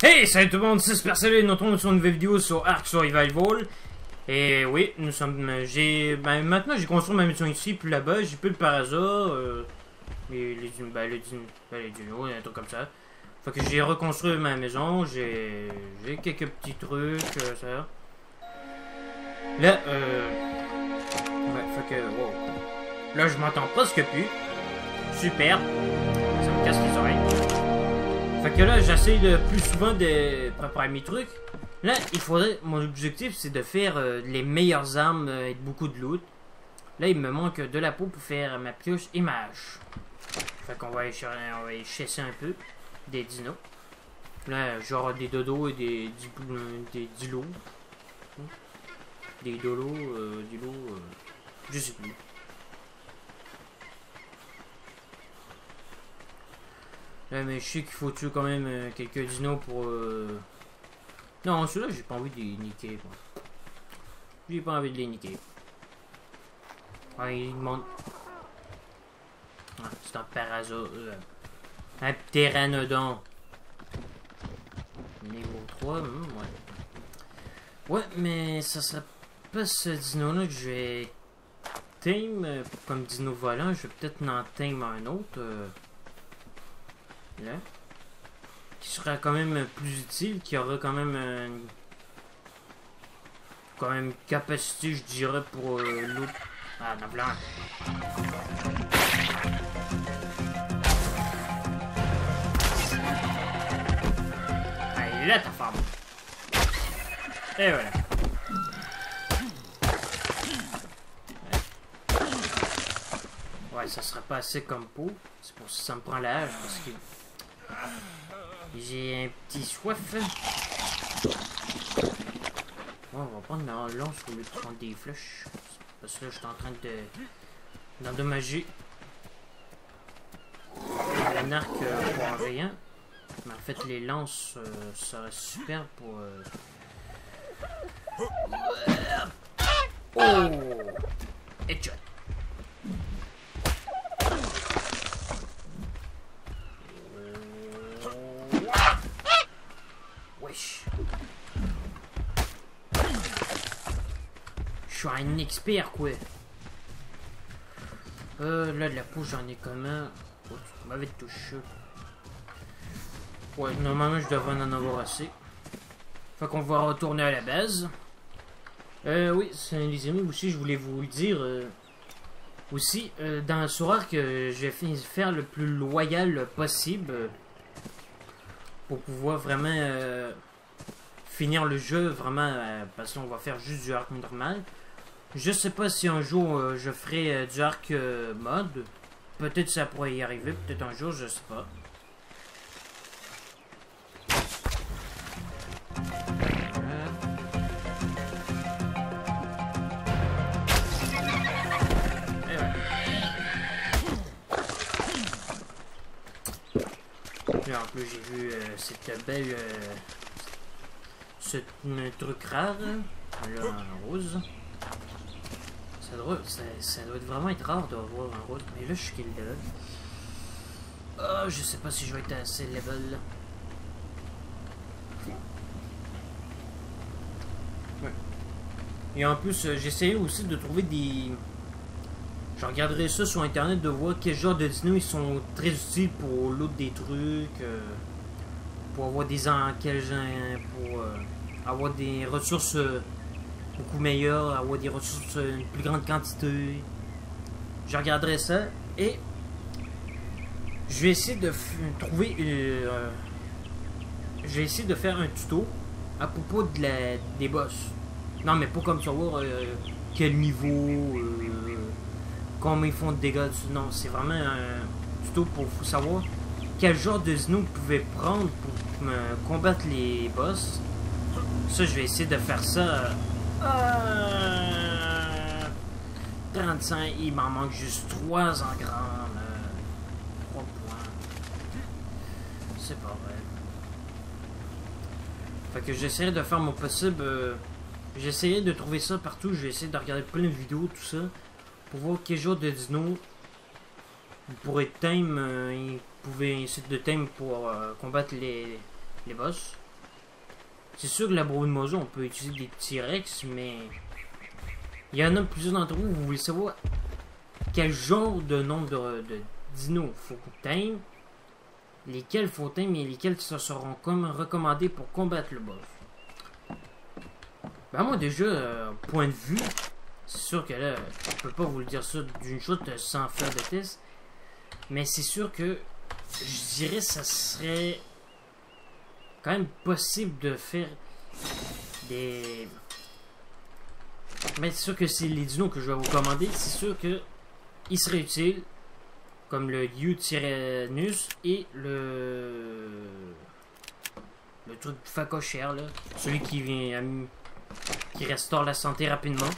Hey, salut tout le monde, c'est Super Salut, nous retrouvons sur une nouvelle vidéo sur Ark Survival. Et oui, nous sommes. Maintenant j'ai construit ma maison ici, puis là-bas, j'ai plus le par hasard. Les dinos, un truc comme ça. Fait que j'ai reconstruit ma maison, j'ai quelques petits trucs, ça. Là, ouais, fait que, wow. Là, je m'entends presque plus. Super. Ça me casse les oreilles. Fait que là, j'essaye de plus souvent de préparer mes trucs. Là, il faudrait. Mon objectif, c'est de faire les meilleures armes et beaucoup de loot. Là, il me manque de la peau pour faire ma pioche et ma hache. Fait qu'on va aller chasser un peu des dinos. Là, genre des dodos et des dilos. Des dolos, dilos, je sais plus. Là, mais je sais qu'il faut tuer quand même quelques dinos pour... Non, ceux-là, j'ai pas envie de les niquer. J'ai pas envie de les niquer. Ouais, il demande... Ah, c'est un parasol. Un pteranodon. Niveau 3, ouais. Ouais, mais ça serait pas ce dino-là que je vais tame comme dino volant. Je vais peut-être en tame un autre. Là. Qui sera quand même plus utile, qui aura quand même capacité, je dirais, pour l'autre. Ah, non, blanc. Allez, là, ta femme. Et voilà. Ouais, ça sera pas assez comme peau. C'est pour ça que ça me prend la hache, parce que j'ai un petit soif. Ouais, on va prendre la lance au lieu de prendre des flèches. Parce que là, je suis en train d'endommager un arc pour un rayon. Mais en fait, les lances seraient super pour... Oh! Headshot! Wesh! Je suis un expert, quoi! Là, de la peau, j'en ai comment? Oh, tu m'avais touché. Ouais, normalement, je devrais en avoir assez. Fait qu'on va retourner à la base. Oui, les amis, aussi, je voulais vous le dire. Aussi, dans sur Ark, je vais faire le plus loyal possible. Pour pouvoir vraiment finir le jeu, vraiment, parce qu'on va faire juste du Ark normal. Je sais pas si un jour je ferai du Ark mode. Peut-être ça pourrait y arriver, peut-être un jour, je sais pas. Là, en plus, j'ai vu cette belle... ce truc rare, là, en rose. Ça doit vraiment être rare d'avoir un rose. Mais là, je suis quel level? Oh, je sais pas si je vais être assez level. Ouais. Et en plus, j'essayais aussi de trouver des... Je regarderai ça sur internet de voir quel genre de dinos ils sont très utiles pour l'autre des trucs, pour avoir des pour avoir des ressources beaucoup meilleures, avoir des ressources une plus grande quantité. Je regarderai ça et je vais essayer de trouver je vais essayer de faire un tuto à propos de des boss. Non, mais pas comme savoir quel niveau combien ils font de dégâts dessus. Non, c'est vraiment un tuto pour savoir quel genre de dino vous pouvez prendre pour combattre les boss. Ça, je vais essayer de faire ça. 35, il m'en manque juste 3 en grand. 3 points. C'est pas vrai. Fait que j'essaierai de faire mon possible. J'essaierai de trouver ça partout. Je vais essayer de regarder plein de vidéos, tout ça. Pour voir quel genre de dino vous pourrez tame, vous pouvez essayer de tame pour combattre les boss. C'est sûr que la Broodmother, on peut utiliser des T-Rex, mais... Il y en a plusieurs d'entre vous, vous voulez savoir quel genre de nombre de dinos faut teindre, lesquels faut teindre et lesquels seront comme recommandés pour combattre le boss. Ben moi déjà, point de vue, c'est sûr que là, je peux pas vous le dire ça d'une shot sans faire de test, mais c'est sûr que je dirais ça serait quand même possible de faire des... Mais c'est sûr que c'est les dinos que je vais vous commander, c'est sûr que il serait utile, comme le Eutyrannus et le truc facochère là, celui qui vient qui restaure la santé rapidement.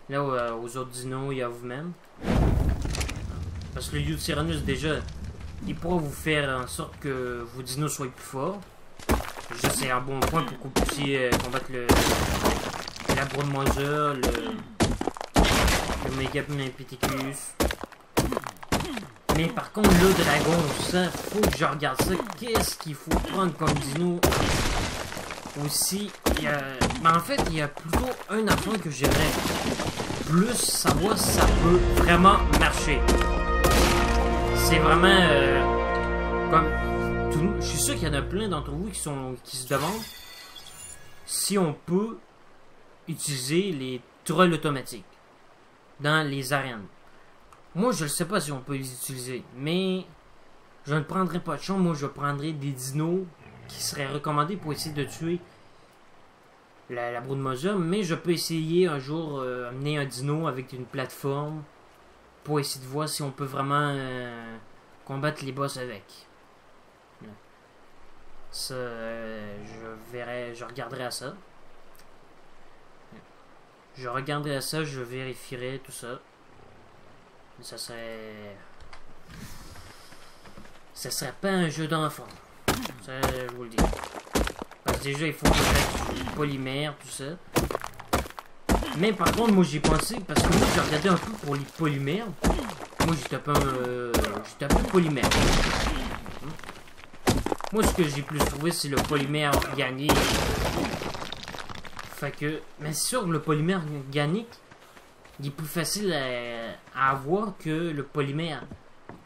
Là aux autres dinos et à vous-même. Parce que le Eutyrannus déjà, il pourra vous faire en sorte que vos dinos soient plus forts. Déjà c'est un bon point pour que vous puissiez combattre la Broodmother, le Megapithecus. Mais par contre le dragon, ça faut que je regarde ça. Qu'est-ce qu'il faut prendre comme dino? Aussi, mais en fait, il y a plutôt un enfant que j'aimerais plus savoir si ça peut vraiment marcher. C'est vraiment comme je suis sûr qu'il y en a plein d'entre vous qui se demandent si on peut utiliser les trolls automatiques dans les arènes. Moi, je ne sais pas si on peut les utiliser, mais je ne prendrai pas de chance. Moi, je prendrai des dinos qui seraient recommandés pour essayer de tuer la Broodmother, mais je peux essayer un jour amener un dino avec une plateforme pour essayer de voir si on peut vraiment combattre les boss avec. Ça, je regarderai à ça. Je regarderai à ça, je vérifierai tout ça. Ça serait pas un jeu d'enfant. Ça, je vous le dis. Parce que déjà, il faut que je fasse du polymère, tout ça. Mais par contre, moi j'ai pensé, parce que moi j'ai regardé un peu pour les polymères. Moi j'ai tapé polymère. Moi ce que j'ai plus trouvé c'est le polymère organique. Fait que, mais c'est sûr que le polymère organique, il est plus facile à avoir que le polymère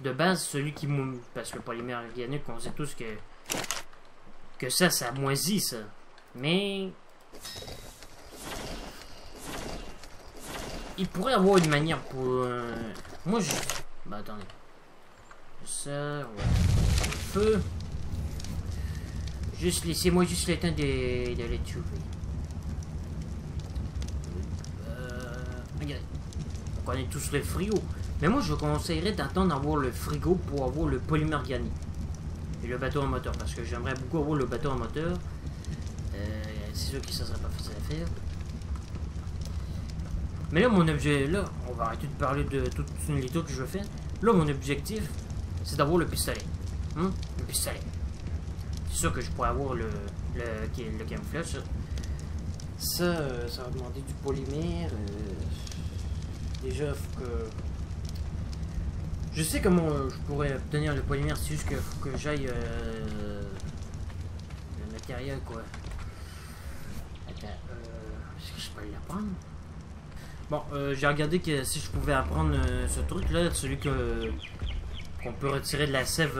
de base, celui qui mouille. Parce que le polymère organique, on sait tous que ça moisit ça. Mais il pourrait avoir une manière pour... moi je... Bah attendez. Ça, ouais. Feu. Juste laissez-moi juste le temps de les tuer. Regardez. On connaît tous le frigo. Mais moi je vous conseillerais d'attendre d'avoir le frigo pour avoir le polymère organique. Et le bateau en moteur. Parce que j'aimerais beaucoup avoir le bateau en moteur. C'est sûr que ça serait pas facile à faire. Mais là, mon objet, là, on va arrêter de parler de toutes les trucs que je veux faire. Là, mon objectif, c'est d'avoir le pistolet. Le pistolet. C'est sûr que je pourrais avoir le camouflage, ça. Ça va demander du polymère. Déjà, faut que... Je sais comment je pourrais obtenir le polymère, c'est juste qu'il faut que j'aille le matériel, quoi. Attends, est-ce que je peux l'apprendre? Bon, j'ai regardé que si je pouvais apprendre ce truc là, celui qu'on peut retirer de la sève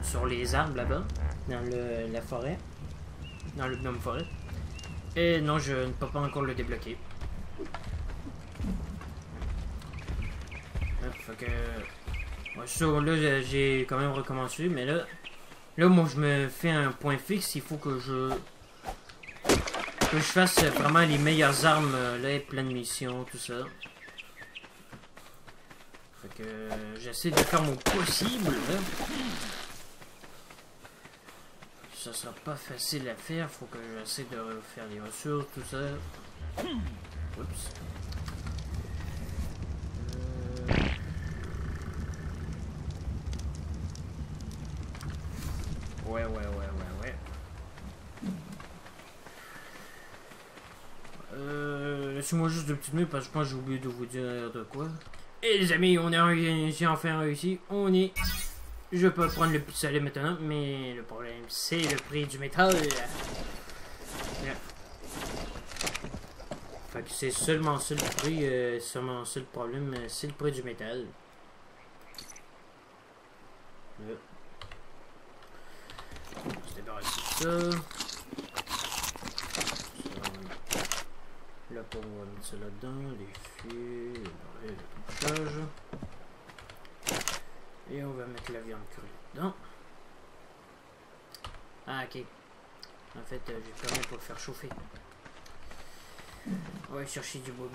sur les arbres là-bas, dans la forêt, dans le biome forêt. Et non, je ne peux pas encore le débloquer. Fait que... Ouais, sur là, j'ai quand même recommencé, mais là, moi je me fais un point fixe, il faut que je fasse vraiment les meilleures armes, là, plein de missions, tout ça. Fait que j'essaie de faire mon possible, là. Ça sera pas facile à faire, faut que j'essaie de faire les ressources, tout ça. Oups. Ouais. Laissez-moi juste 2 petites minutes parce que je pense que j'ai oublié de vous dire de quoi. Et les amis, j'ai enfin réussi. Je peux prendre le pistolet maintenant, mais le problème c'est le prix du métal. Yeah. Fait que c'est seulement ça le prix, seulement ça le problème, c'est le prix du métal. Là. On va se débarrasser de ça. Là, pour mettre ça là-dedans, les fûts, le couchage. Et on va mettre la viande crue dedans. Ah, ok. En fait, j'ai permis pour le faire chauffer. On va chercher du bois.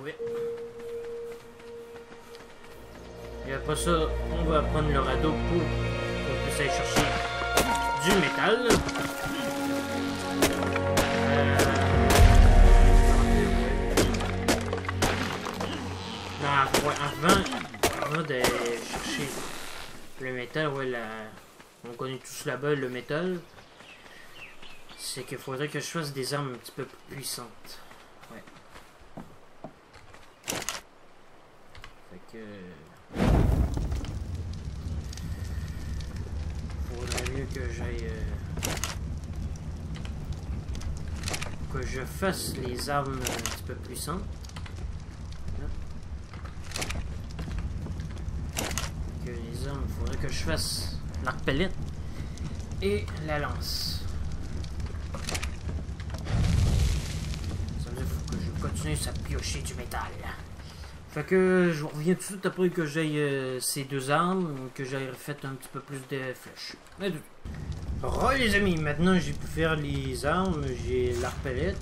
Et après ça, on va prendre le radeau pour qu'on puisse aller chercher du métal. Avant de chercher le métal, ouais, on connaît tous là-bas le métal. C'est qu'il faudrait que je fasse des armes un petit peu plus puissantes. Ouais. Fait que... faudrait mieux que j'aille... que je fasse les armes un petit peu puissantes. Que les armes, il faudrait que je fasse l'arc-pellet et la lance. Continuer à piocher du métal. Fait que je reviens tout de suite après que j'aille ces deux armes, que j'aille refait un petit peu plus de flèches. Les amis, maintenant j'ai pu faire les armes, j'ai l'arc-pellet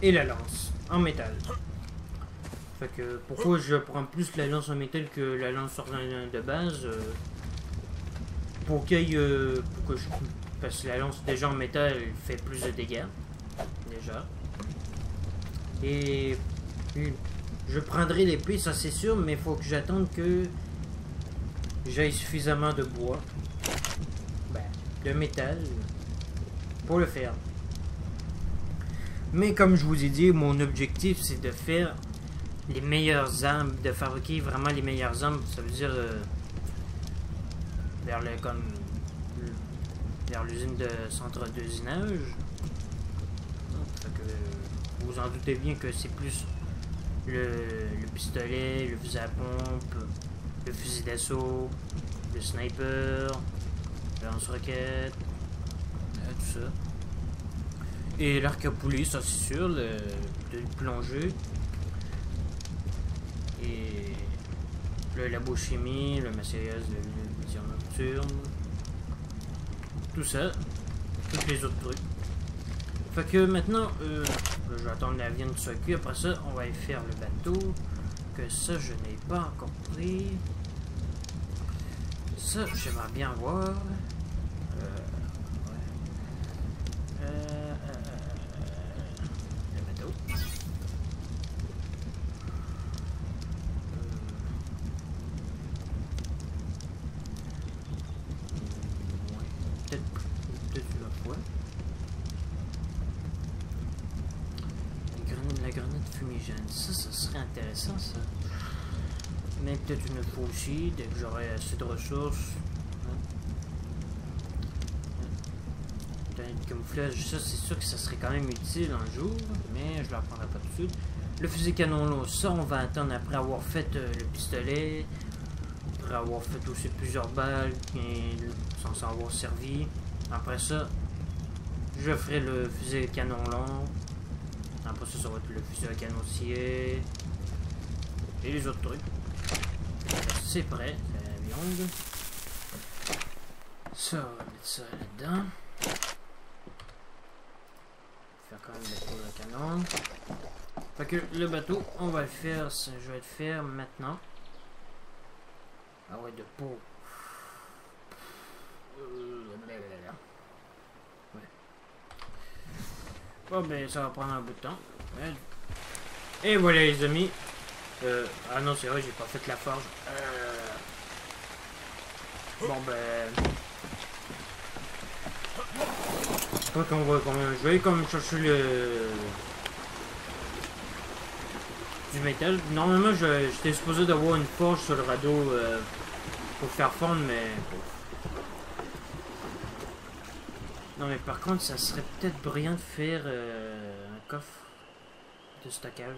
et la lance en métal. Fait que pourquoi je prends plus la lance en métal que la lance ordinaire de base, pour que je... parce que la lance déjà en métal fait plus de dégâts déjà. Et je prendrai l'épée, ça c'est sûr, mais il faut que j'attende que j'aie suffisamment de bois, de métal, pour le faire. Mais comme je vous ai dit, mon objectif c'est de faire les meilleures armes, de fabriquer vraiment les meilleures armes, ça veut dire vers l'usine de centre d'usinage. Vous en doutez bien que c'est plus le pistolet, le fusil à pompe, le fusil d'assaut, le sniper, le lance-roquette, tout ça. Et l'arc à poulet, ça c'est sûr, le plongée. Et le labochimie, le macérias de vision nocturne. Tout ça. Tous les autres trucs. Fait que maintenant, je vais attendre la viande soit cuite. Après ça, on va aller faire le bateau. Que ça, je n'ai pas encore pris. Ça, j'aimerais bien voir. Le bateau. Peut-être une autre fois. La grenade fumigène, ça serait intéressant ça. Mais peut-être une fois aussi, dès que j'aurai assez de ressources. Le camouflage, ça c'est sûr que ça serait quand même utile un jour, mais je ne l'apprendrai pas tout de suite. Le fusil canon long, ça on va attendre après avoir fait le pistolet, après avoir fait aussi plusieurs balles sans s'en avoir servi. Après ça, je ferai le fusil canon long. Après ça, ça va être le fusil à canoncier et les autres trucs. C'est prêt, c'est la viande. Ça, on va mettre ça là-dedans. Faire quand même le poudre à canon. Fait que le bateau, on va le faire, je vais le faire maintenant. Ah ouais, de peau. Bon ben ça va prendre un bout de temps. Et voilà les amis. Ah non c'est vrai j'ai pas fait la forge. Bon ben. Je crois qu'on va quand même. Je vais aller quand même chercher du métal. Normalement j'étais supposé d'avoir une forge sur le radeau pour faire fondre mais. Non mais par contre, ça serait peut-être brillant de faire un coffre de stockage.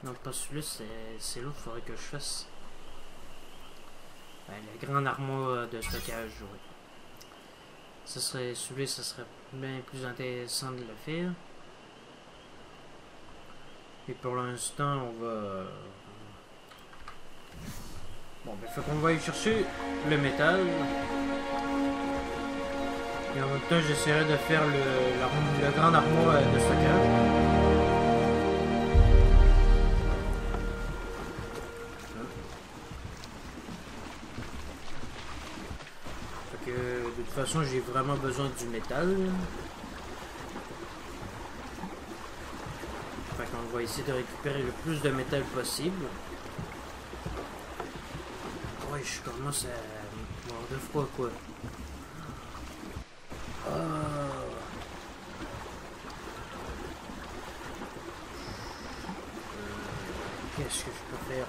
Non, pas celui-là, c'est l'autre qu'il faudrait que je fasse. Ouais, la grande armoire de stockage, oui. Ça serait celui-là, ça serait bien plus intéressant de le faire. Et pour l'instant, on va... Bon, ben, fait qu'on va aller chercher le métal. Et en même temps, j'essaierai de faire le grand armoire de stockage. Fait que, de toute façon, j'ai vraiment besoin du métal. Fait qu'on va essayer de récupérer le plus de métal possible. Ouais, je commence à avoir de froid, quoi. Qu'est-ce que je peux faire?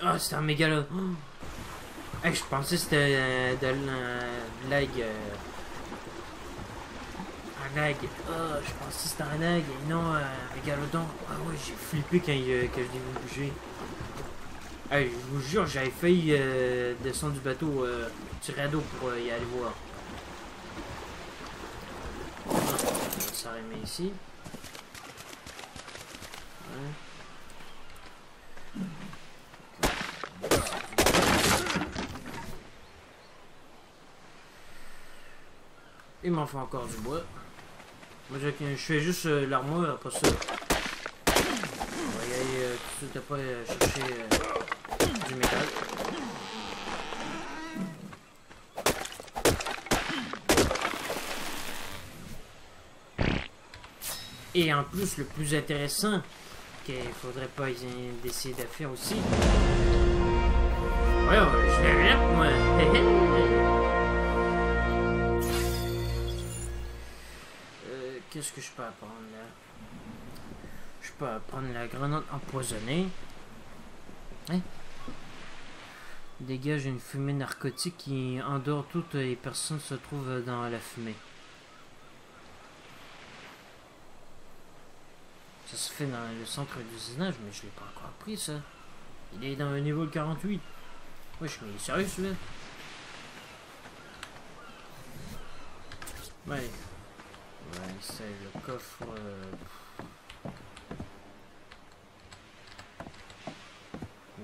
Ah, c'était un mégalode. Oh. Hey, je pensais que c'était de lag. Un lag. Oh, je pensais que c'était un lag et non un mégalodon. Ah ouais, j'ai flippé quand je l'ai vu bouger. Hey, je vous jure, j'avais failli descendre du bateau, du radeau pour y aller voir. On va s'arrêter ici. Ouais. Il m'en faut encore du bois. Moi, je fais juste l'armoire, après ça. On va y aller tout de suite après chercher du métal. Et en plus, le plus intéressant, qu'il faudrait pas essayer de faire aussi. Ouais, je l'ai rien, moi. Qu'est-ce que je peux apprendre là? Je peux apprendre la grenade empoisonnée. Hein? Dégage une fumée narcotique qui endort toutes les personnes qui se trouvent dans la fumée. Ça se fait dans le centre d'usinage, mais je l'ai pas encore appris ça. Il est dans le niveau 48. Wesh, mais il est sérieux celui-là? Ouais. Ouais, c'est le coffre.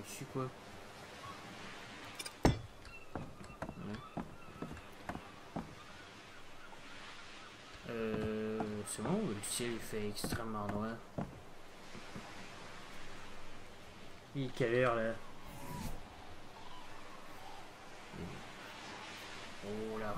Ici quoi? Ouais. C'est bon, le ciel il fait extrêmement noir. Il est quelle heure là? Oh là.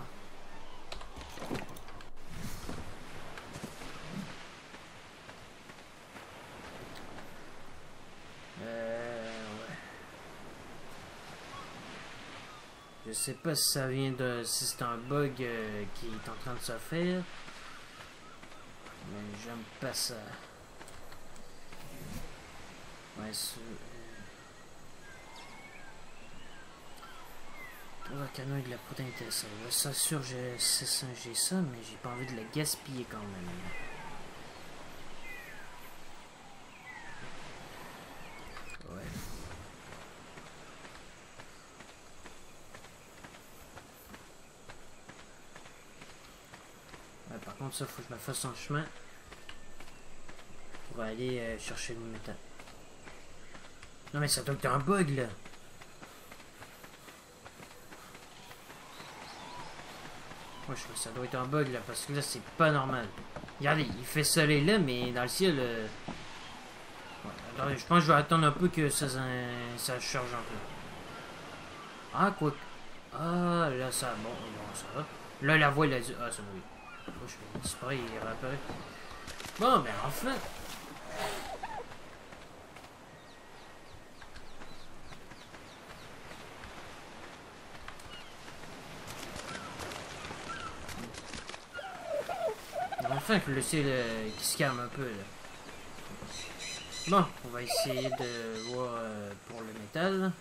Je sais pas si ça vient de... si c'est un bug qui est en train de se faire. Mais j'aime pas ça. Ouais, trouve un canon de la protéine intéressante. Ça sûr j'ai ça, mais j'ai pas envie de la gaspiller quand même. Ouais. Ouais, par contre ça faut que je me fasse un chemin pour aller chercher le métal. Non mais ça doit être un bug là. Ouais, ça doit être un bug là parce que là c'est pas normal. Regardez, il fait soleil là mais dans le ciel... Ouais, attendez, je pense que je vais attendre un peu que ça charge un peu. Ah quoi. Ah là ça... Bon, ça va. Là la voix elle a dit... Ah c'est bon. Je vais disparaître, il est réapparu. Bon ben enfin. Enfin que le ciel qui se calme un peu là. Bon, on va essayer de voir pour le métal.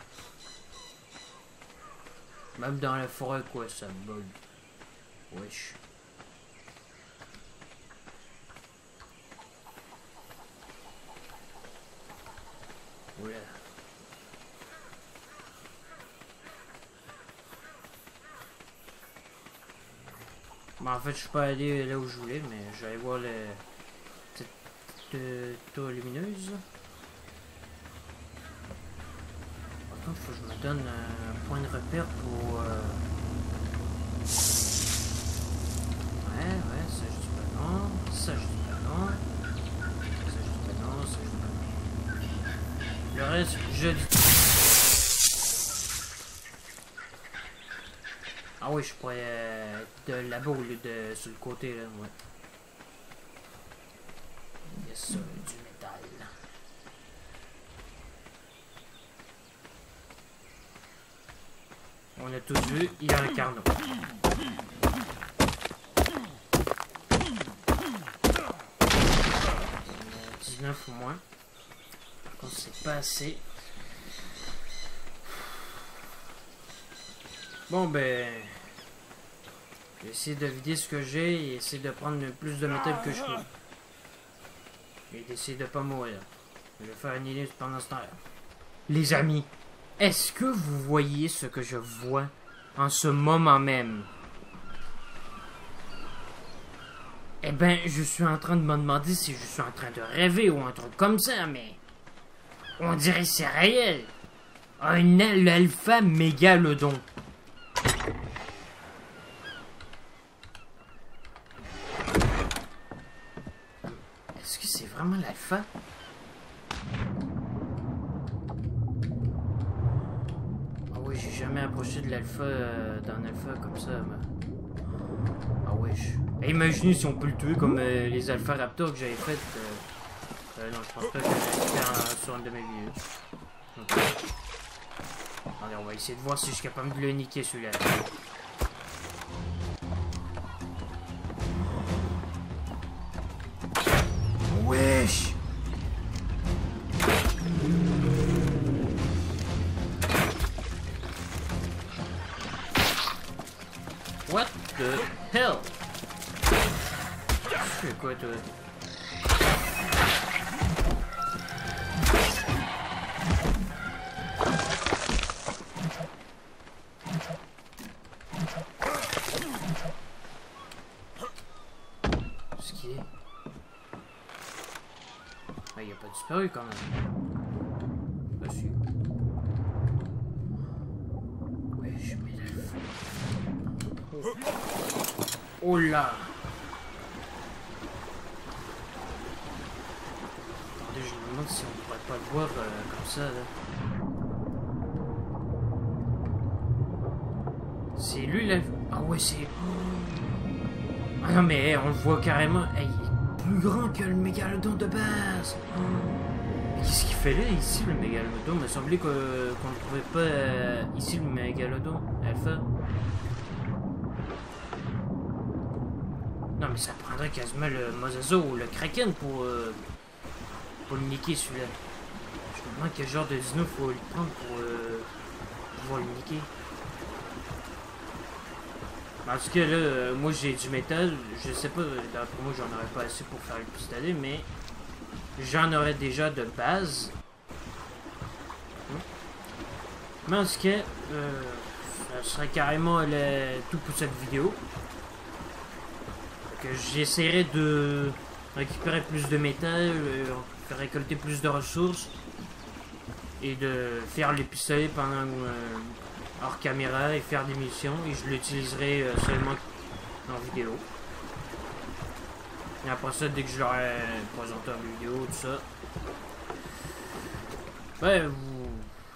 Même dans la forêt, quoi, ça bug. Wesh. Oula. Bon, en fait, je suis pas allé là où je voulais, mais j'allais voir le petite tour lumineuse. Par contre, faut que je me donne un point de repère pour. Ouais, ça je dis pas non, ça je dis pas non, ça je dis pas non, ça je dis pas non. Le reste, je dis. Ah oui, je pourrais de là-bas au lieu de sur le côté là, ouais. Il y a ça, du métal. On a tous vu, il y a un carnot. 19 au moins. Par contre, c'est pas assez. Bon ben, je vais essayer de vider ce que j'ai et essayer de prendre le plus de métal que je peux. Et d'essayer de pas mourir. Je vais faire une île pendant ce temps-là. Les amis, est-ce que vous voyez ce que je vois en ce moment même? Eh ben, je suis en train de me demander si je suis en train de rêver ou un truc comme ça, mais... On dirait que c'est réel. Un alpha mégalodon. Est-ce que c'est vraiment l'alpha? Ah oui, j'ai jamais approché de l'alpha d'un alpha comme ça. Mais... Ah oui. Et imaginez si on peut le tuer comme les alpha raptors que j'avais fait. Non, je pense pas que j'avais fait sur un de mes vidéos. Okay. Allez, on va essayer de voir si je suis capable de le niquer celui-là. Wesh! What the hell? Tu fais quoi toi? Ce qui est... Ah, il a pas disparu quand même. Ah si. Ouais, je mets la feu. Oh là! Attendez, je me demande si on pourrait pas le voir comme ça là. C'est lui là. Ah ouais, c'est... Ah non mais on le voit carrément. Hey, il est plus grand que le mégalodon de base. Mais qu'est-ce qu'il fait là ici le mégalodon? Il m'a semblé qu'on ne trouvait pas ici le mégalodon alpha. Non mais ça prendrait quasiment le mosasaur ou le kraken pour le niquer celui-là. Je me demande quel genre de dino faut le prendre pour pouvoir le niquer. En tout cas là, moi j'ai du métal, je sais pas, d'après moi j'en aurais pas assez pour faire le pistolet, mais j'en aurais déjà de base. Mais en tout cas, ça serait carrément tout pour cette vidéo. J'essaierai de récupérer plus de métal, récolter plus de ressources et de faire les pistolets pendant hors caméra et faire des missions, et je l'utiliserai seulement en vidéo. Et après ça, dès que je l'aurai présenté en vidéo, tout ça, ben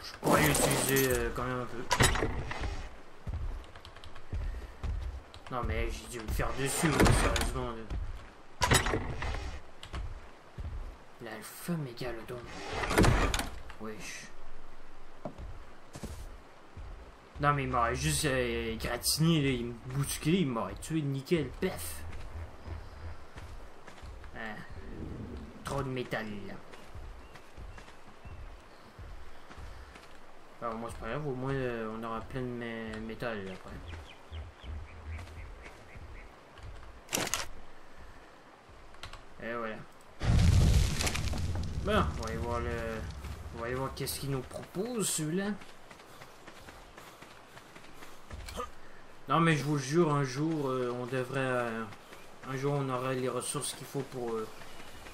je pourrais l'utiliser quand même un peu. Non mais j'ai dû me faire dessus, sérieusement. L'alpha mégalodon. Wesh. Non mais il m'aurait juste gratiné, là, il me bousculé, il m'aurait tué nickel, pef. Ah. Trop de métal là. Alors moi c'est pas grave, au moins on aura plein de métal après. Et voilà. Bon, on va aller voir on va aller voir qu'est-ce qu'il nous propose celui-là. Non mais je vous jure, un jour on devrait... un jour on aura les ressources qu'il faut pour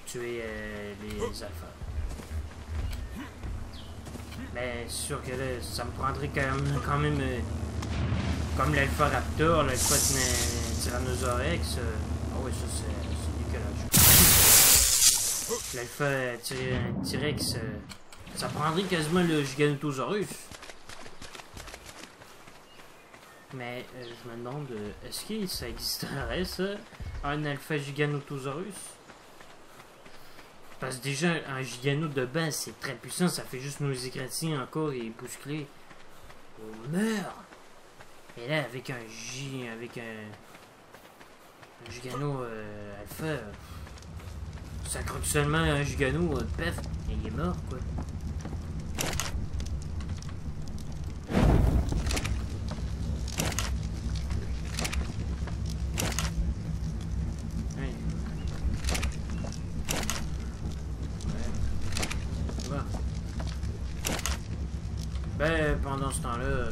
tuer les alphas. Mais c'est sûr que là, ça me prendrait quand même comme l'Alpha Raptor, l'Alpha Tyrannosaurus. Ah ouais, ça c'est dégueulasse. L'Alpha T-Rex, ça prendrait quasiment le Giganotosaurus. Mais je me demande, est-ce que ça existerait ça, un Alpha Giganotosaurus? Parce que déjà, un gigano de base, c'est très puissant, ça fait juste nous écraser encore et bousculer. On meurt! Et là, avec un gigano alpha, ça croque seulement un gigano, pef, et il est mort, quoi. Ben, pendant ce temps-là,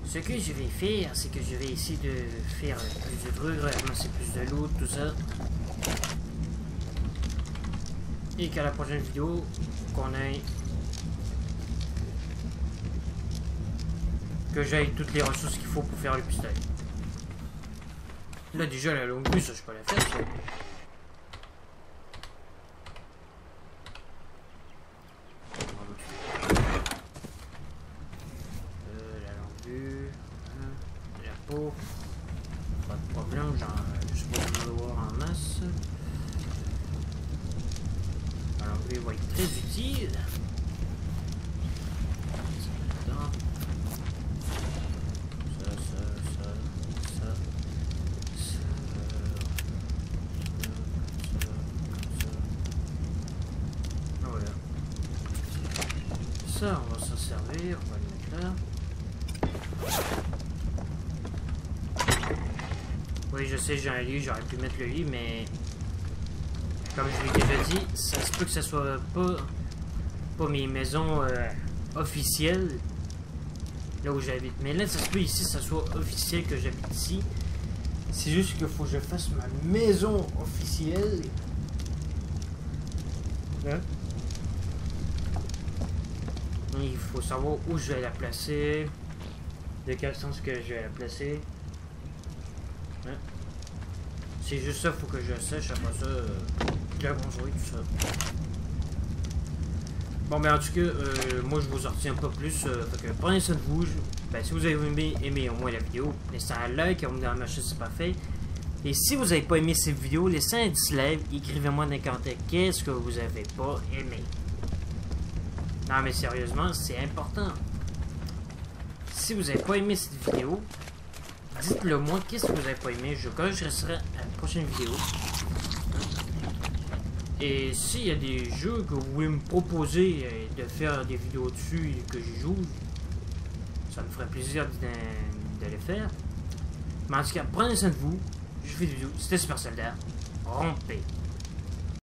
ce que je vais faire, c'est que je vais essayer de faire plus de trucs, ramasser plus de loot, tout ça. Et qu'à la prochaine vidéo, qu'on ait... que j'aille toutes les ressources qu'il faut pour faire le pistolet. Là, déjà, la longue vue, ça, je peux la faire, ça. Pas de problème, je peux le voir en masse. Alors lui va être très utile. Voilà. Ça, on va s'en servir, on va le mettre là. Oui, je sais, j'ai un lit, j'aurais pu mettre le lit, mais comme je l'ai déjà dit, ça se peut que ce soit pas mes maisons officielles, là où j'habite. Mais là, ça se peut ici, ça soit officiel que j'habite ici. C'est juste qu'il faut que je fasse ma maison officielle. Hein? Il faut savoir où je vais la placer, de quel sens que je vais la placer. Hein? C'est juste ça, faut que je sache, après ça, la bonjour et tout ça. Bon, ben en tout cas, moi je vous en retiens pas plus, fait que prenez soin de vous. Ben, si vous avez aimé au moins la vidéo, laissez un like, abonnez-vous dans ma chaîne si c'est pas fait. Et si vous n'avez pas aimé cette vidéo, laissez un dislike, écrivez-moi dans les commentaires qu'est-ce que vous avez pas aimé. Non mais sérieusement, c'est important. Si vous n'avez pas aimé cette vidéo, dites-le moi, qu'est-ce que vous n'avez pas aimé, je corrigerai à la prochaine vidéo. Et s'il y a des jeux que vous voulez me proposer de faire des vidéos dessus et que j'y joue, ça me ferait plaisir de les faire. Mais en tout cas, prenez soin de vous, je fais des vidéos, c'était Super Soldat, rompez.